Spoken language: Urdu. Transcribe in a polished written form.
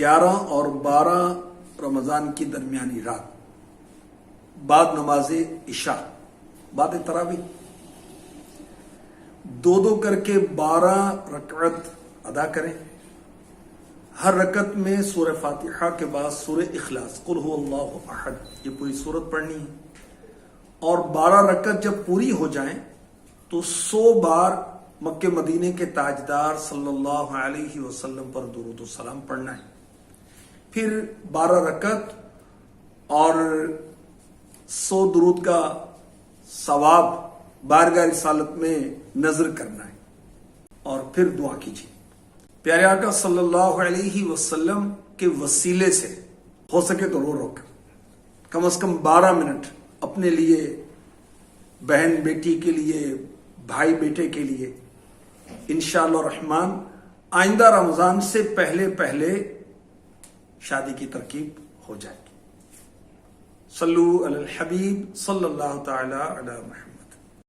11 اور 12 رمضان کی درمیانی رات بعد نماز عشاء بعد تراویح دو کر کے 12 رکعت ادا کریں. ہر رکعت میں سورہ فاتحہ کے بعد سورہ اخلاص قل هو اللہ احد یہ پوری سورت پڑھنی ہے. اور 12 رکعت جب پوری ہو جائیں تو 100 بار مکہ مدینے کے تاجدار صلی اللہ علیہ وسلم پر درود و سلام پڑھنا ہے. پھر 12 رکعت اور 100 درود کا ثواب بارگاہ رسالت میں نظر کرنا ہے. اور پھر دعا کیجیے. پیارے آقا صلی اللہ علیہ وسلم کے وسیلے سے ہو سکے تو رو کم از کم 12 منٹ اپنے لیے، بہن بیٹی کے لیے، بھائی بیٹے کے لیے. انشاءاللہ الرحمن آئندہ رمضان سے پہلے شادی کی ترکیب ہو جائے گی. صلو علی الحبیب صلی اللہ تعالی علی محمد.